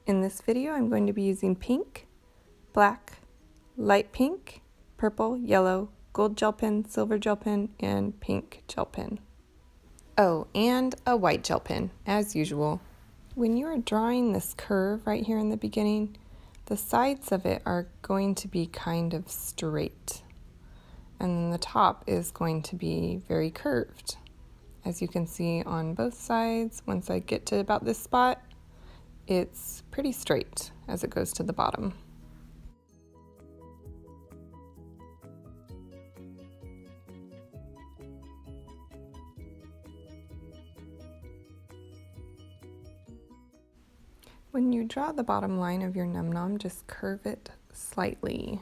In this video, I'm going to be using pink, black, light pink, purple, yellow, gold gel pen, silver gel pen, and pink gel pen. Oh, and a white gel pen, as usual. When you are drawing this curve right here in the beginning, the sides of it are going to be kind of straight. And then the top is going to be very curved. As you can see on both sides, once I get to about this spot, it's pretty straight as it goes to the bottom. When you draw the bottom line of your Num Nom, just curve it slightly.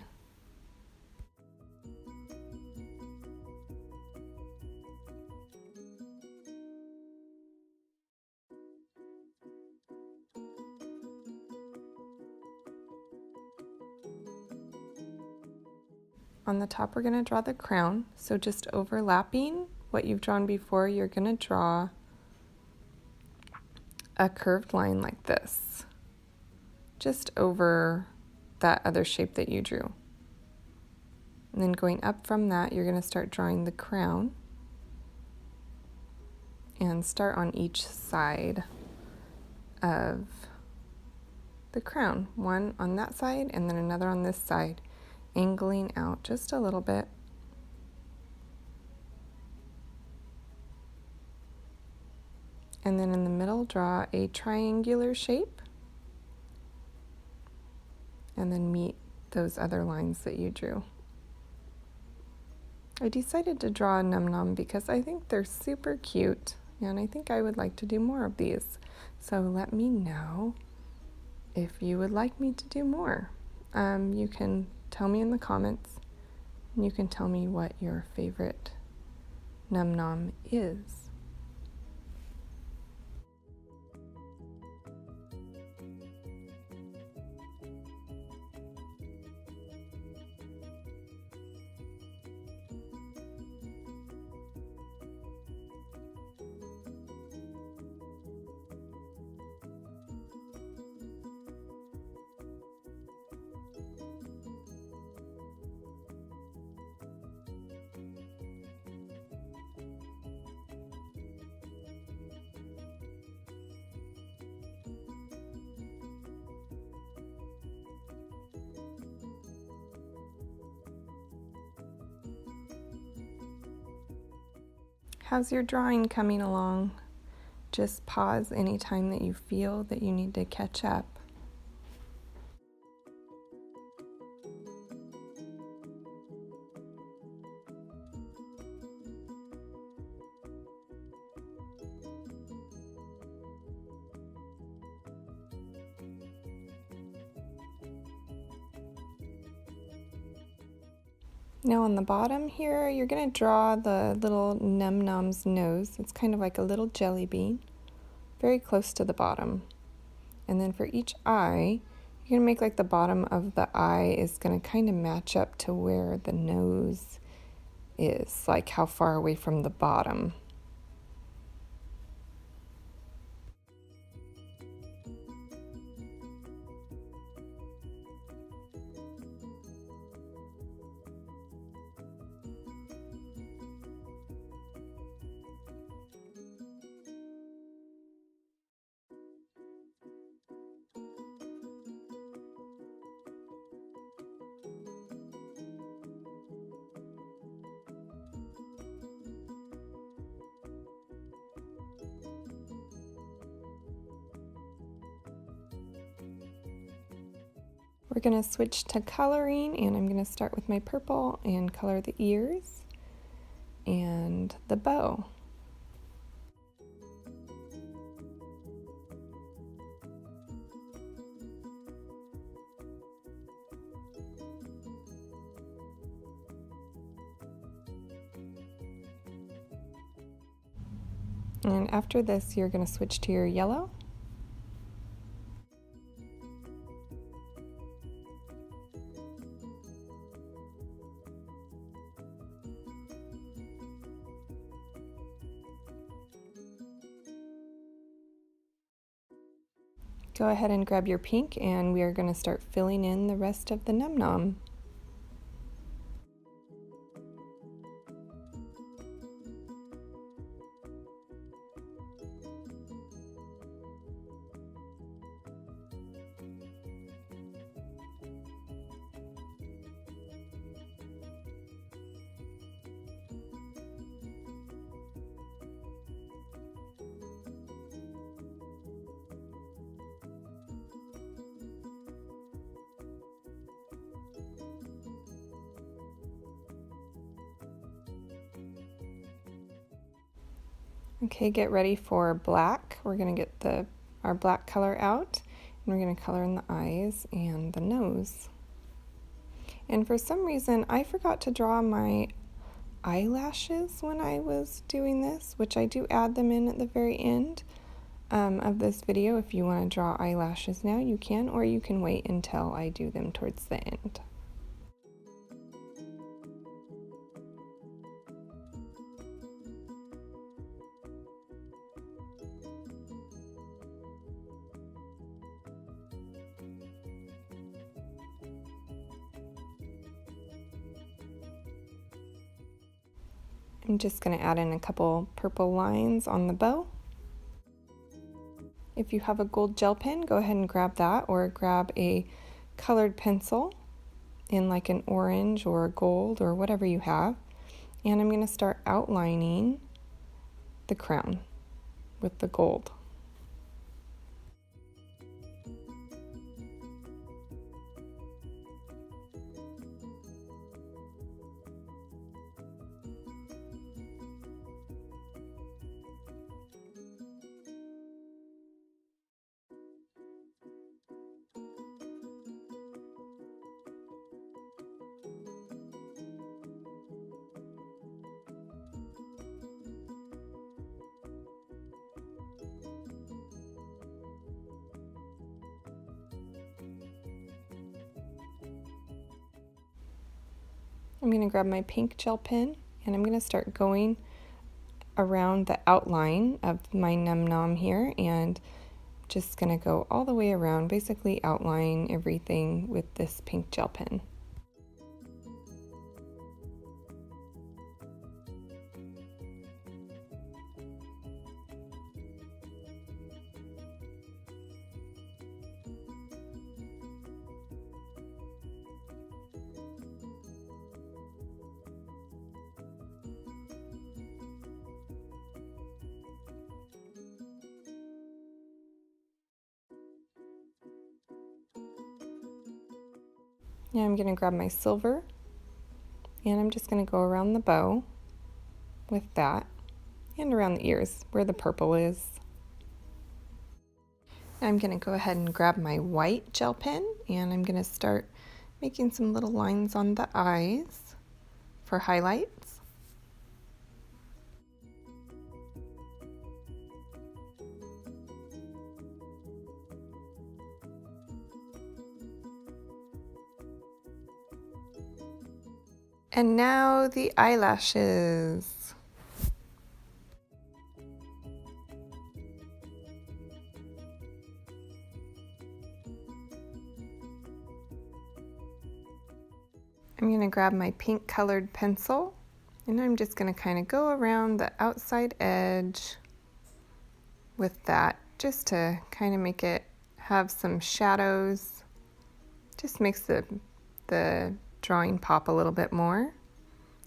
On the top, we're going to draw the crown, so just overlapping what you've drawn before, you're going to draw a curved line like this, just over that other shape that you drew. And then going up from that, you're going to start drawing the crown and start on each side of the crown. One on that side and then another on this side, angling out just a little bit. And then in the middle, draw a triangular shape and then meet those other lines that you drew. I decided to draw a Num Nom because I think they're super cute and I think I would like to do more of these. So let me know if you would like me to do more. You can tell me in the comments, and you can tell me what your favorite Num Nom is. How's your drawing coming along? Just pause anytime that you feel that you need to catch up. Now on the bottom here, you're going to draw the little Num Nom's nose. It's kind of like a little jelly bean, very close to the bottom. And then for each eye, you're going to make like the bottom of the eye is going to kind of match up to where the nose is, like how far away from the bottom. We're going to switch to coloring, and I'm going to start with my purple and color the ears and the bow. And after this, you're going to switch to your yellow. Go ahead and grab your pink and we are going to start filling in the rest of the Num Nom. Okay, get ready for black. We're going to get our black color out, and we're going to color in the eyes and the nose. And for some reason, I forgot to draw my eyelashes when I was doing this, which I do add them in at the very end of this video. If you want to draw eyelashes now, you can, or you can wait until I do them towards the end. I'm just going to add in a couple purple lines on the bow. If you have a gold gel pen, go ahead and grab that, or grab a colored pencil in like an orange or a gold or whatever you have. And I'm going to start outlining the crown with the gold. I'm going to grab my pink gel pen and I'm going to start going around the outline of my Num Nom here, and just going to go all the way around, basically outline everything with this pink gel pen. Now I'm going to grab my silver and I'm just going to go around the bow with that and around the ears where the purple is. Now I'm going to go ahead and grab my white gel pen and I'm going to start making some little lines on the eyes for highlights. And now the eyelashes. I'm going to grab my pink colored pencil and I'm just going to kind of go around the outside edge with that, just to kind of make it have some shadows. Just makes the drawing pop a little bit more,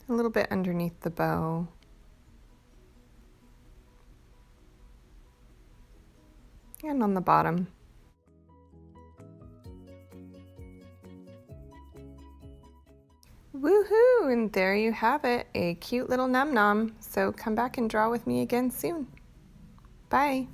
a little bit underneath the bow. And on the bottom. Woohoo! And there you have it, a cute little Num Nom. So come back and draw with me again soon. Bye!